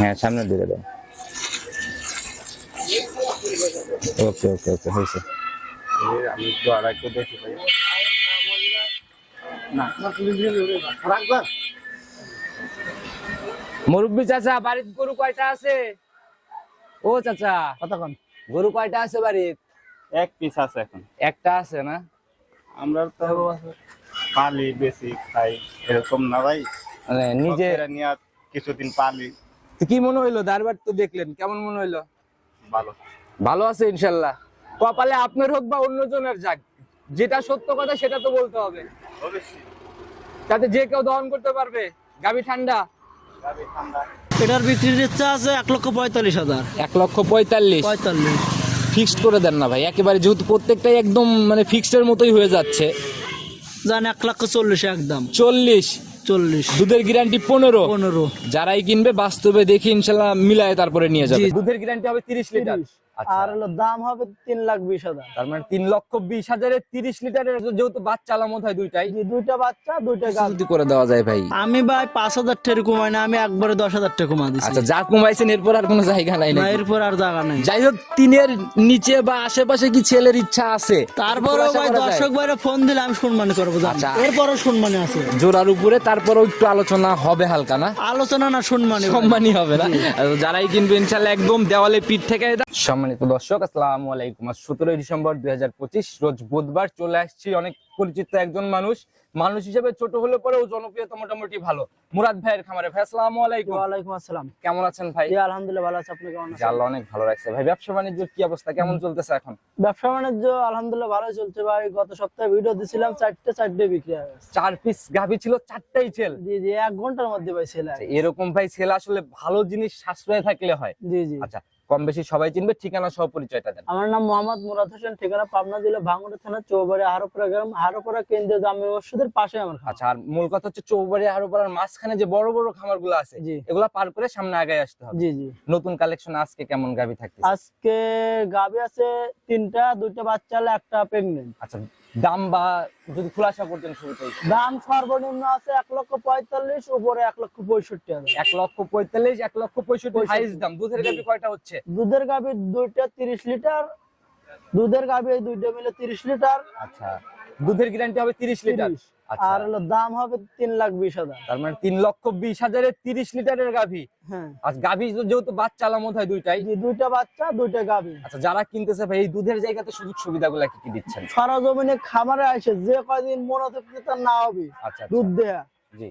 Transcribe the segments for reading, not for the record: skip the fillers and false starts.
হ্যাঁ সামনে দিকে দাও। ওকে ওকে ওকে হয়েছে। আমি তো আর একটু দেখি ভাই না রাখবা। মুরব্বী চাচা বাড়িতে গরু কয়টা আছে? ও চাচা কতক্ষণ গরু কয়টা আছে বাড়িতে? এক পিস আছে এখন। একটা আছে না? আমরা তো পালি বেশি খাই এরকম না ভাই, মানে নিজে নিয়ে কিছুদিন পালি। তো কি মনে হইলো দারবার তো দেখলেন, কেমন মনে হইলো? ভালো ভালো আছে ইনশাল্লাহ। কপালে আপনার হোক বা অন্যজনের যাক, যেটা সত্য কথা সেটা তো বলতে হবে, অবশ্যই। যাতে যে কেউ দহন করতে পারবে। গাভী ঠান্ডা। এটার বিক্রির ইচ্ছা আছে 1,45,000। 1,45,000 ফিক্সড করে দেন না ভাই একেবারে, যেহেতু প্রত্যেকটাই একদম মানে ফিক্সডের মতোই হয়ে যাচ্ছে। জান 1,40,000 একদম। 40 দুধের গ্যারান্টি 15। যারাই কিনবে বাস্তবে দেখি ইনশাল্লাহ মিলায় তারপরে নিয়ে যাবে। দুধের গ্যারান্টি হবে 30 লিটার। আর হলো দাম হবে 3,20,000। তার মানে 3,20,000 30 লিটারের, যেহেতু বাচ্চা আলামত হয় দুইটাই, দুইটা বাচ্চা দুইটা যদি করে দেওয়া যায় ভাই। আমি ভাই 5,000 টাকা কমাই না, আমি একবারে 10,000 টাকা কমা দিচ্ছি। আচ্ছা যা কমাইছেন এরপর আর কোনো জায়গা নাই না, নাকি? এরপর আর জায়গা নাই। যাই হোক 3-এর নিচে বা আশেপাশে কি ছেলের ইচ্ছা আছে? তারপরেও ভাই দর্শক ভাইরা ফোন দিলে আমি সম্মানী করবো। আচ্ছা। এরপরও সম্মানী আছে জোড়ার উপরে, তারপরেও একটু আলোচনা হবে হালকা না? আলোচনা না সম্মানী সম্মানই হবে না? যারাই কিনবে ইনশাআল্লাহ একদম দেওয়ালে পিঠ থেকে। সম্মানিত দর্শক আসসালামু আলাইকুম। 17 ডিসেম্বর 2025 রোজ বুধবার চলে আসছি অনেক পরিচিত একজন মানুষ হিসেবে ছোট হলে পরেও জনপ্রিয়তা মোটামুটি ভালো, মুরাদ ভাইয়ের খামারে। ভাই আসসালামু আলাইকুম। ওয়ালাইকুম আসসালাম। কেমন আছেন ভাই? জি আলহামদুলিল্লাহ ভালো আছি, আপনি কেমন আছেন? আল্লাহ অনেক ভালো রাখছে ভাই। ব্যবসা বাণিজ্যের কি অবস্থা, কেমন চলতেছে এখন? ব্যবসা বাণিজ্য আলহামদুলিল্লাহ ভালো চলছে ভাই। গত সপ্তাহে ভিডিও দিছিলাম, 4টে বিক্রি হয়ে গেছে। 4 পিস গাভী ছিল, 4টাই সেল। জি জি 1 ঘন্টার মধ্যে ভাই সেল। এরকম ভাই সেল আসলে ভালো জিনিস সাশ্রয় থাকলে হয়। জি জি। আচ্ছা কম বেশি সবাই চিনবে, ঠিকানা সহ পরিচয়টা দেন। আমার নাম মোহাম্মদ মুরাদ হোসেন, ঠিকানা পাবনা জেলা ভাঙ্গুড়া থানা চৌবাড়ি হারোপাড়া গ্রাম, হারোপাড়া কেন্দ্রীয় জামে মসজিদের পাশে আমার খামার। আচ্ছা আর মূল কথা হচ্ছে চৌবাড়ি হারোপাড়ার মাঝখানে যে বড় বড় খামারগুলো আছে জি। এগুলা পার করে সামনে আগায় আসতে হবে। জি জি। নতুন কালেকশন আজকে কেমন গাভী থাকতেছে? আজকে গাভী আছে 3টা, 2টা বাচ্চা হলে একটা প্রেগন্যান্ট। আচ্ছা দাম বা যদি খুলাসা করতেন শুরুতেই। দাম সর্বনিম্ন আছে 1,45,000, উপরে 1,65,000। 1,45,000 1,65,000 হাইস্ট দাম। দুধের গাভী কয়টা হচ্ছে? দুধের গাভী 2টা 30 লিটার, দুধের গাভী 2টা মিলে 30 লিটার। আচ্ছা দুধের গ্যারান্টি হবে 30 লিটার। আচ্ছা আর হলো দাম হবে 3,20,000। তার মানে 3,20,000 30 লিটারের গাভী। হ্যাঁ। আর গাভী যেহেতু বাচ্চা আলামত হয় দুইটাই। জি 2টা বাচ্চা 2টা গাভী। আচ্ছা যারা কিনতেছে ভাই এই দুধের জায়গাতে সুযোগ সুবিধাগুলো কি কি দিচ্ছেন? সরজমিনে খামারে আসে যে কয়দিন মনোতৃপ্তি তার না হবে আচ্ছা দুধ দেয়া, জি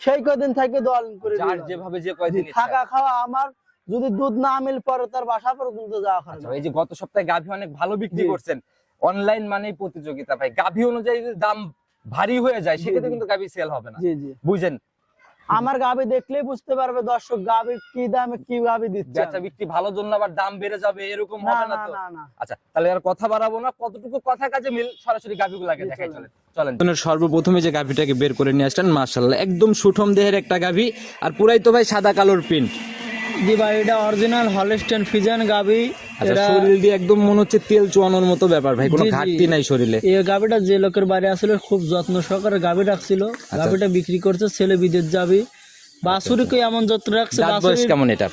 সেই কয়দিন থেকে দল করে যার যেভাবে যে কয়দিন ইচ্ছা। থাকা খাওয়া আমার, যদি দুধ না মিল পরে তার বাসা পর্যন্ত যাওয়া খরচ। আচ্ছা এই যে গত সপ্তাহে গাভী অনেক ভালো বিক্রি করছেন, অনলাইন মানেই প্রতিযোগিতা ভাই। গাভী অনুযায়ী যদি দাম ভারী হয়ে যায় সেক্ষেত্রে কিন্তু গাভী সেল হবে না। জি জি। বুঝেন? আমার গাভী দেখলেই বুঝতে পারবে দর্শক গাভী কি দামে কি গাভী দিচ্ছে। বেচা বিক্রি ভালোর জন্য আবার দাম বেড়ে যাবে এরকম না হবে না না তো? না না। আচ্ছা তাহলে আর কথা বাড়াবো না, কতটুকু কথা কাজে মিল সরাসরি গাভীগুলোকে দেখাই। চলেন। সর্বপ্রথমে যে গাভীটাকে বের করে নিয়ে আসলেন মাশাআল্লাহ একদম সুঠম দেহের একটা গাভী, আর পুরাই তো ভাই সাদা কালোর প্রিন্ট। জি ভাই এটা অরিজিনাল হলস্টেইন ফ্রিজিয়ান গাভী। আচ্ছা শরীর দিয়ে একদম মনে হচ্ছে তেল চুয়ানোর মতো ব্যাপার ভাই, কোনো জি, জি। ঘাটতি নাই শরীরে। এই গাভীটা যে লোকের বাড়ি আসলে খুব যত্ন সহকারে গাভী রাখছিল, গাভীটা বিক্রি করছে, ছেলে বিদেশ যাবে। বাছুরিকে এমন যত্ন রাখছে। দাঁত বয়স কেমন এটা?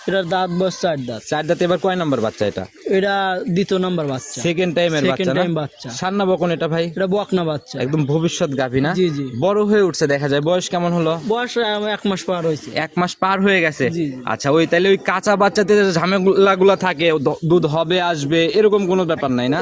এটার দাঁত বয়স 4 দাঁত। 4 দাঁত। এবার কয় নাম্বার বাচ্চা এটা? এটা দ্বিতীয় নাম্বার বাচ্চা। সেকেন্ড টাইমের বাচ্চা না? বাচ্চা। সান্না বকন এটা ভাই? এটা বকনা বাচ্চা। একদম ভবিষ্যৎ গাভী না? জি জি। বড় হয়ে উঠছে দেখা যায়। বয়স কেমন হলো? বয়স 1 মাস পার হয়েছে। 1 মাস পার হয়ে গেছে। জি। আচ্ছা ওই তাহলে ওই কাঁচা বাচ্চাতে যে ঝামেলাগুলো থাকে দুধ হবে আসবে এরকম কোনো ব্যাপার নাই না?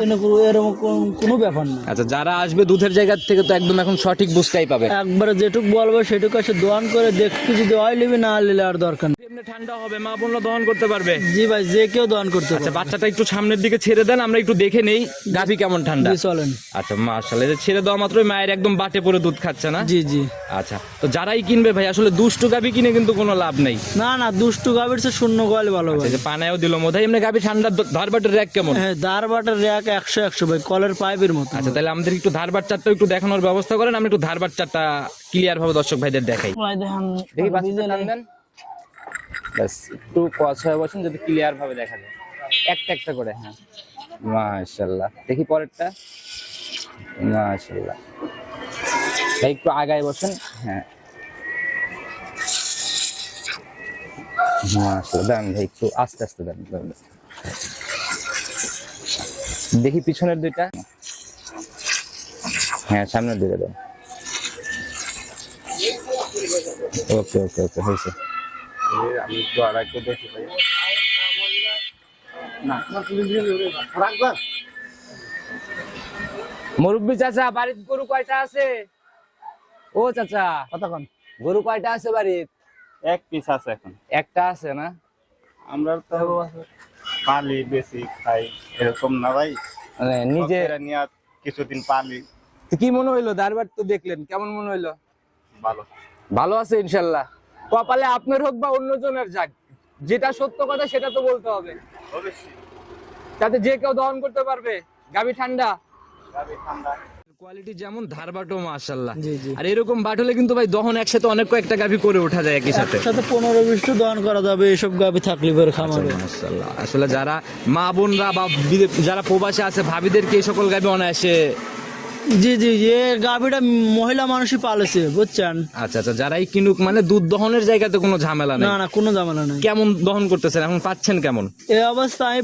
এরকম কোনো ব্যাপার না। আচ্ছা যারা আসবে দুধের জায়গা থেকে তো একদম এখন সঠিক বুঝতেই পাবে। একবারে যেটুকু বলবো সেটুকু এসে দোয়ান করে দেখতে, যদি হয় নিবি না নিলে আর দরকার নেই। এমনি ঠান্ডা হবে, মা বোনরা দহন করতে পারবে। জি ভাই যে কেউ দোয়ান করতে আচ্ছা পারবে। বাচ্চাটা একটু সামনের দিকে ছেড়ে দেন, আমরা একটু দেখে নেই গাভী কেমন ঠান্ডা। জি চলেন। আচ্ছা মাশাআল্লাহ, এই যে ছেড়ে দেওয়া মাত্রই মায়ের একদম বাটে পড়ে দুধ খাচ্ছে না? জি জি। আচ্ছা তো যারাই কিনবে ভাই আসলে দুষ্টু গাভী কিনে কিন্তু কোনো লাভ নেই। না না, দুষ্টু গাভীর চেয়ে শূন্য গোয়ালে ভালো ভাই। এই যে পানায়ও দিল মোধাই। এমনি গাভী ঠান্ডা ধারবাটের র্যাক কেমন? হ্যাঁ ধারবাটের র্যাক 100 ভাই, কলের পাইপের মতো। আচ্ছা তাহলে আমাদের একটু ধারবাট চারটা একটু দেখানোর ব্যবস্থা করেন, আমি একটু ধারবাট চারটা ক্লিয়ার ভাবে দর্শক ভাইদের দেখাই। দেখি বাচ্চাটা টান দেন। ব্যাস একটু কস হয়ে বসেন যদি ক্লিয়ার ভাবে দেখা যায় একটা একটা করে। হ্যাঁ মাশাআল্লাহ। দেখি পরেরটা। মাশাআল্লাহ ভাই একটু আগায় বসেন। হ্যাঁ মাশাআল্লাহ, দেন ভাই একটু আস্তে আস্তে দেন। দেখি পিছনের দুইটা, হ্যাঁ সামনের দিকে দেন। ওকে ওকে ওকে, হয়েছে। আমি তো আর একটু দেখি ভাই। মুরব্বি চাচা, বাড়িতে গরু কয়টা আছে? ও চাচা, কতক্ষণ গরু কয়টা আছে বাড়িতে? এক পিস আছে এখন। একটা আছে না? আমরা তো পালি বেশি খাই এরকম না ভাই, মানে নিজে নিয়ে কিছুদিন পালি। তো কি মনে হইলো দারবার তো দেখলেন, কেমন মনে হইলো? ভালো। ভালো আছে ইনশাল্লাহ। কপালে আপনার হোক বা অন্যজনের যাক, যেটা সত্য কথা সেটা তো বলতে হবে, অবশ্যই। যাতে যে কেউ দহন করতে পারবে। গাবি ঠান্ডা, গাবি ঠান্ডা। কোয়ালিটি যেমন, ধার বাটও মাশাআল্লাহ। জি জি। আর এরকম বাট হলে কিন্তু ভাই দহন একসাথে অনেক কয়েকটা গাবি করে ওঠা যায় একই সাথে। একসাথে 15-20টা দহন করা যাবে এসব গাভী থাকলে পরে খামারে। মাশাআল্লাহ। আসলে যারা মা বোনরা বা যারা প্রবাসে আছে ভাবিদেরকে এই সকল গাবি অনায়াসে। জি জি, এ গাভীটা মহিলা মানুষই পালেছে বুঝছেন। আচ্ছা আচ্ছা, যারাই কিনুক মানে দুধ দহনের জায়গাতে কোনো ঝামেলা নেই। না না, কোনো ঝামেলা নাই। কেমন দহন করতেছেন এখন, পাচ্ছেন কেমন? এই অবস্থায়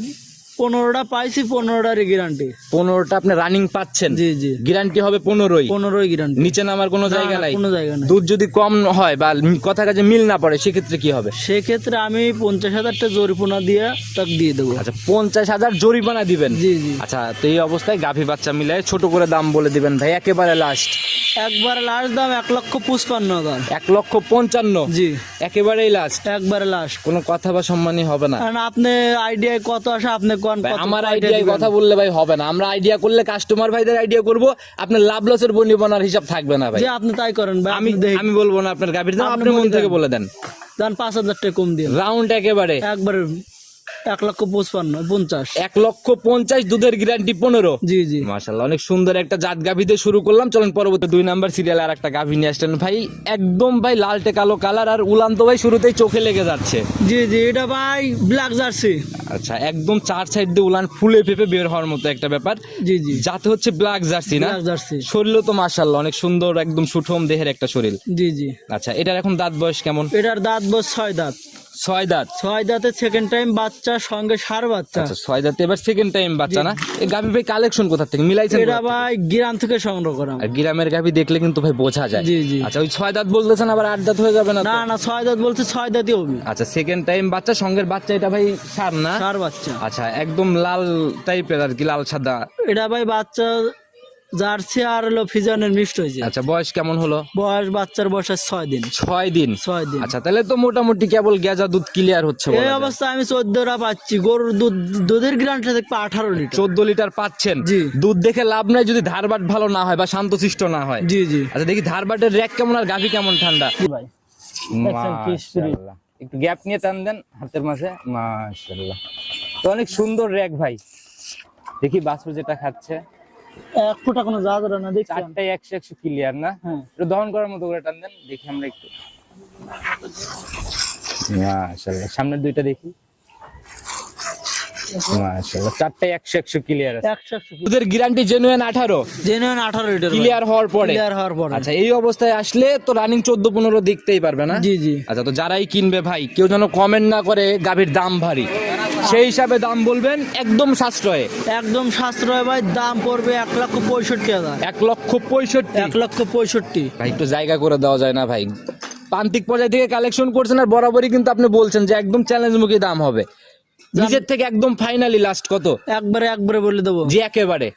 15টা পাইছি, 15টারই গ্যারান্টি। 15টা আপনি রানিং পাচ্ছেন? জি জি, গ্যারান্টি হবে 15ই? 15ই গ্যারান্টি। নিচে নামার কোনো না, জায়গা না, নাই? কোনো জায়গা নাই। দুধ যদি কম হয় বা কথা কাজে মিল না পড়ে সেক্ষেত্রে কি হবে? সেক্ষেত্রে আমি 50,000টা জরিমানা দিয়ে তাকে দিয়ে দেবো। আচ্ছা, 50,000 জরিমানা দিবেন? জি জি। আচ্ছা, তো এই অবস্থায় গাভী বাচ্চা মিলে ছোট করে দাম বলে দিবেন ভাই, একেবারে লাস্ট। একবারে লাস্ট দাম 1,55,000। 1,55,000? জি, একেবারেই লাস্ট? একবারে লাস্ট। কোনো কথা বা সম্মানই হবে না? কারণ আপনি আইডিয়ায় কত আসে আপনি কোন ভাই, কত আমার কয়টা আইডিয়ায় দিবেন? কথা বললে ভাই হবে না। আমরা আইডিয়া করলে কাস্টমার ভাইদের আইডিয়া করব, আপনার লাভ লসের বনিবনার হিসাব থাকবে না ভাই। যে আপনি তাই করেন ভাই, আমি আমি বলবো না আপনার গাভীর দাম, আপনি মন থেকে বলে দেন। দান 5,000 টাকা কম দিন। রাউন্ড একেবারে একবারে 1,55,50। 1,50,000 দুধের গ্যারান্টি 15? জি জি। মাশাআল্লাহ, অনেক সুন্দর একটা জাত গাভী দিয়ে শুরু করলাম। চলেন পরবর্তী 2 নাম্বার সিরিয়ালে আর একটা গাভী নিয়ে আসলেন ভাই, একদম ভাই লালটে কালো কালার, আর উলান তো ভাই শুরুতেই চোখে লেগে যাচ্ছে। জি জি, এটা ভাই ব্ল্যাক জার্সি। আচ্ছা, একদম 4 সাইড দিয়ে উলান ফুলে ফেপে বের হওয়ার মতো একটা ব্যাপার। জি জি, যাতে হচ্ছে ব্ল্যাক জার্সি না? Black jersey. শরীরও তো মাশাআল্লাহ অনেক সুন্দর, একদম সুঠম দেহের একটা শরীর। জি জি। আচ্ছা, এটার এখন দাঁত বয়স কেমন? এটার দাঁত বয়স 6 দাঁত। 6 দাঁত? 6 দাঁতে সেকেন্ড টাইম বাচ্চা, সঙ্গে সার বাচ্চা। আচ্ছা, 6 দাঁতে এবার সেকেন্ড টাইম বাচ্চা না? এই গাভী ভাই কালেকশন কোথা থেকে মিলাইছেন? এটা ভাই গ্রাম থেকে সংগ্রহ করা। আর গ্রামের গাভী দেখলে কিন্তু ভাই বোঝা যায়। জি জি। আচ্ছা, ওই 6 দাঁত বলতেছেন, আবার 8 দাঁত হয়ে যাবে না তো? না না, 6 দাঁত বলছে, 6 দাঁতই হবে। আচ্ছা, সেকেন্ড টাইম বাচ্চা, সঙ্গের বাচ্চা, এটা ভাই সার না? সার বাচ্চা। আচ্ছা, একদম লাল টাইপের আর কি, লাল সাদা। এটা ভাই বাচ্চা জার্সি আর হলো ফিজানের মিক্সড হয়েছে। আচ্ছা, বয়স কেমন হলো? বয়স বাচ্চার বয়স 6 দিন। 6 দিন? 6 দিন। আচ্ছা, তাহলে তো মোটামুটি কেবল গেজা দুধ ক্লিয়ার হচ্ছে বলা এই যায়। অবস্থায় আমি 14টা পাচ্ছি। গরুর দুধের গ্রান্ট দেখবে 18 লিটার। 14 লিটার পাচ্ছেন? জি। দুধ দেখে লাভ নাই যদি ধারবাট ভালো না হয় বা শান্তশিষ্ট না হয়। জি জি। আচ্ছা, দেখি ধারবাটের র্যাক কেমন আর গাভী কেমন ঠান্ডা? ভাই দেখছেন কি spirit? মাশাআল্লাহ, একটু গ্যাপ নিয়ে টান দেন হাতের মাঝে। মাশাআল্লাহ, তো অনেক সুন্দর র্যাক ভাই। দেখি বাছুর যেটা খাচ্ছে, 1 ফুটা কোনো জায়গা না, দেখছেন? চারটায় 100 ক্লিয়ার না? হ্যাঁ। একটু দহন করার মতো করে টান দেন, দেখি আমরা একটু। মাশাআল্লাহ, সামনের দুইটা দেখি। মাশাআল্লাহ, চারটায় 100 ক্লিয়ার আছে। 100 দুধের guarantee genuine 18? Genuine 18 litre clear হওয়ার পরে? ক্লিয়ার হওয়ার পরে। আচ্ছা, এই অবস্থায় আসলে তো রানিং 14-15 দেখতেই পারবে না? জি জি। আচ্ছা, তো যারাই কিনবে ভাই, কেউ যেন কমেন্ট না করে গাভীর দাম ভারী, সেই হিসাবে দাম বলবেন, একদম সাশ্রয়ে। একদম সাশ্রয় ভাই, দাম পড়বে 1,65,000। 1,65,000? 1,65,000। ভাই, একটু জায়গা করে দেওয়া যায় না ভাই? প্রান্তিক পর্যায় থেকে কালেকশন করছেন আর বরাবরই কিন্তু আপনি বলছেন যে একদম চ্যালেঞ্জমুখী দাম হবে। নিজের থেকে একদম ফাইনালি লাস্ট কত? একবারে বলে দেবো, জি একেবারে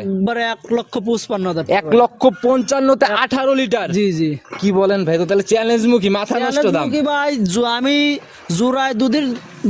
একবারে 1,55,000। 1,55,000-তে 18 লিটার? জি জি। কি বলেন ভাই, তো তাহলে চ্যালেঞ্জমুখী, মাথা নষ্ট দাম। কি ভাই, আমি জোড়ায়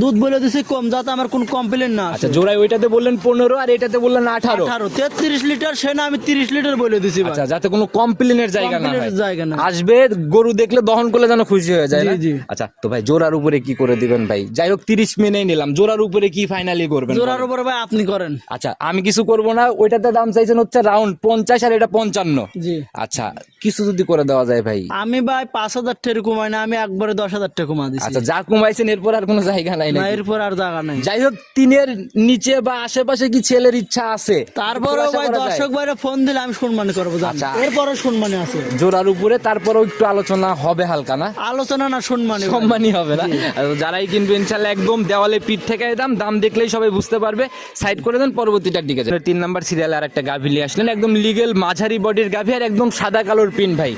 দুধ বলে দিছি কম, যাতে আমার কোন কমপ্লেন না আসে। আচ্ছা, জোড়ায় ওইটাতে বললেন 15 আর এটাতে বললেন 18? 33 লিটার, সে না আমি 30 লিটার বলে দিছি ভাই। আচ্ছা, যাতে কোনো কমপ্লেনের জায়গা না হয়। কমপ্লেনের জায়গা না। আসবে গরু দেখলে দহন করলে যেন খুশি হয়ে যায় না? জি জি। আচ্ছা, তো ভাই জোড়ার উপরে কি করে দিবেন ভাই? যাই হোক 30 মেনেই নিলাম, জোড়ার উপরে কি ফাইনালি করবেন? জোড়ার উপরে ভাই আপনি করেন। আচ্ছা, আমি কিছু করব না, ওইটাতে দাম চাইছেন হচ্ছে রাউন্ড 50 আর এটা 55। জি। আচ্ছা, কিছু যদি করে দেওয়া যায় ভাই? আমি ভাই 5,000 টাকা কমাই না, আমি একবারে 10,000 টাকা কমা দিছি। আচ্ছা, যা কমাই পাইছেন, এরপর আর কোনো জায়গা নাই না নাকি? এরপর আর জায়গা নাই। যাই হোক, তিনের নিচে বা আশেপাশে কি ছেলের ইচ্ছা আছে? তারপরেও খোলাসা ভাই করা যায়? দর্শক ভাইরা ফোন দিলে আমি সম্মানী করবো জান। আচ্ছা। এরপরও সম্মানী আছে, জোড়ার উপরে তারপরেও একটু আলোচনা হবে হালকা না? আলোচনা না সম্মানী ভাই। সম্মানই হবে না? আর যারাই কিনবে ইনশাল্লাহ একদম দেওয়ালে পিঠ থেকে দাম দেখলেই সবাই বুঝতে পারবে। সাইড করে দেন, পরবর্তীটার দিকে যান। 3 নাম্বার সিরিয়ালে আর একটা গাভী নিয়ে আসলেন, একদম লিগেল মাঝারি বডির গাভী আর একদম সাদা কালোর পিন ভাই।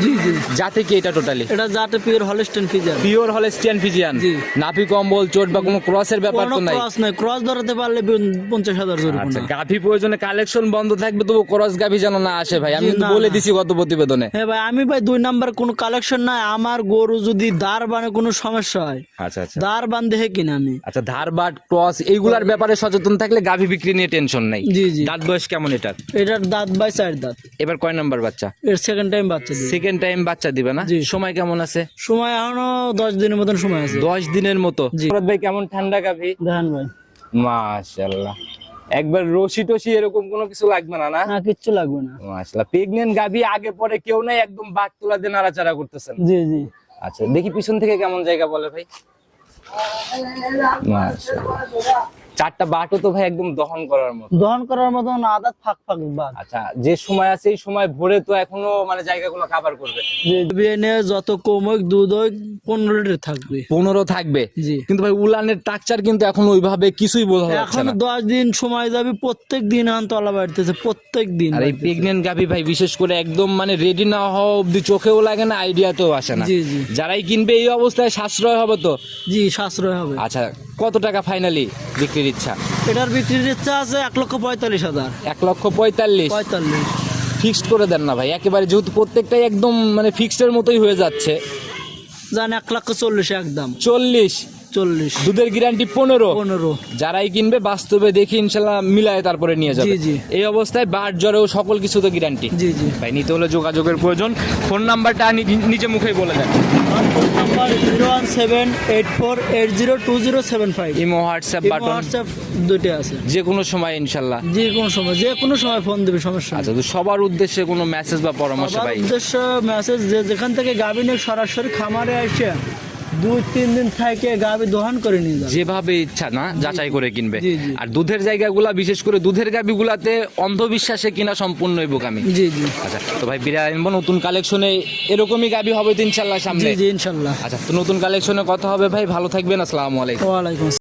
জি জি, যাতে কি এটা টোটালি এটা যাতে pure Holstein Friesian. Pure Holstein Friesian? জি। নাভি কম্বল চোট বা কোনো ক্রসের ব্যাপার কোনো তো নাই? ক্রস নাই, ক্রস ধরাতে পারলে 50,000 আচ্ছা, জরিমানা। গাভী প্রয়োজনে কালেকশন বন্ধ থাকবে, তবু ক্রস গাভী যেন না আসে ভাই, আমি জি, কিন্তু না, বলে না। দিছি গত প্রতিবেদনে। হ্যাঁ ভাই, আমি ভাই 2 নাম্বার কোনো কালেকশন নাই। আমার গরু যদি দাঁড় বানে কোনো সমস্যা হয়, আচ্ছা আচ্ছা দাঁড় বান্ধে কিনা আমি। আচ্ছা, ধারবাট ক্রস এইগুলার ব্যাপারে সচেতন থাকলে গাভী বিক্রি নিয়ে টেনশন নাই। জি জি, দাঁত বয়স কেমন এটার? এটার দাঁত ভাই 4 দাঁত। এবার কয় নাম্বার বাচ্চা? এর সেকেন্ড টাইম বাচ্চা দিই। সেকেন্ড টাইম বাচ্চা দিবে না? জি। সময় কেমন আছে? সময় এখনো 10 দিনের মতন সময় আছে। 10 দিনের মতো। জি। মুরাদ ভাই কেমন ঠান্ডা গাভী? দেখেন ভাই, মাশাআল্লাহ, একবার রশি টসি এরকম কোনো কিছু লাগবে না? না না কিচ্ছু লাগবে না। মাশাআল্লাহ, প্রেগন্যান্ট গাভী, আগে পরে কেউ নাই, একদম বাট তোলা দিয়ে নাড়াচাড়া করতেছেন। জি জি, আচ্ছা, দেখি পিছন থেকে কেমন জায়গা বলে ভাই। মাশাআল্লাহ, 4টা বাটও তো ভাই একদম দহন করার মতো। দহন করার মতন আদাত ফাঁক ফাঁক বাদ। আচ্ছা, যে সময় আছে এই সময় ভরে তো এখনো মানে জায়গাগুলো কভার করবে। বিএনএ যত কম হোক দুধ হোক 15 লিটার থাকবে। 15 থাকবে? জি। কিন্তু ভাই উলানের টাকচার কিন্তু এখন ওইভাবে কিছুই বোঝা যাচ্ছে এখন না। 10 দিন সময় যাবে, প্রত্যেক দিন এখন তলা বাড়তেছে, প্রত্যেক দিন আর এই বাড়তেছে। প্রেগন্যান্ট গাভী ভাই বিশেষ করে একদম মানে রেডি না হওয়া অব্দি চোখেও লাগে না, আইডিয়াতেও আসে না। জি জি, যারাই কিনবে এই অবস্থায় সাশ্রয় হবে তো? জি সাশ্রয় হবে। আচ্ছা, কত টাকা ফাইনালি বিক্রির ইচ্ছা? এটার বিক্রির ইচ্ছা আছে 1,45,000। 1,45,000 45। ফিক্সড করে দেন না ভাই একেবারে, যেহেতু প্রত্যেকটাই একদম মানে ফিক্সডের মতোই হয়ে যাচ্ছে। জান 1,40,000 একদম। 40? 40। দুধের গ্যারান্টি 15? 15। যারাই কিনবে বাস্তবে দেখি ইনশাল্লাহ মিলায় তারপরে নিয়ে যাবে। জি, জি। এই অবস্থায় বাট জ্বরেও সকল কিছু তো গ্যারান্টি। জি জি, ভাই নিতে হলে যোগাযোগের প্রয়োজন। ফোন নাম্বারটা নিজে মুখেই বলে দেন। Phone number 01784802075। Imo WhatsApp button WhatsApp দুটো আছে। যে কোনো সময় ইনশাল্লাহ। যে কোনো সময় ফোন দেবে, সমস্যা নেই। আচ্ছা, তো সবার উদ্দেশ্যে কোনো মেসেজ বা পরামর্শ সবার ভাই? উদ্দেশ্য মেসেজ, যে যেখান থেকে গাভী নিয়ে সরাসরি খামারে আসে 2-3 দিন থেকে গাভী দহন করে নিয়ে যাবে। যেভাবে ইচ্ছা না যাচাই করে কিনবে। জি, জি। আর দুধের জায়গাগুলা বিশেষ করে দুধের গাভীগুলাতে অন্ধবিশ্বাসে কিনা সম্পূর্ণই বোকামি। জি জি, আচ্ছা, তো ভাই বিরাট আনবো নতুন কালেকশনে, এরকমই গাভী হবে তো ইনশাল্লাহ সামনে? জি জি ইনশাল্লাহ। আচ্ছা, তো নতুন কালেকশনে কথা হবে ভাই, ভালো থাকবেন, আসসালামু আলাইকুম। ওয়ালাইকুম আসসালাম।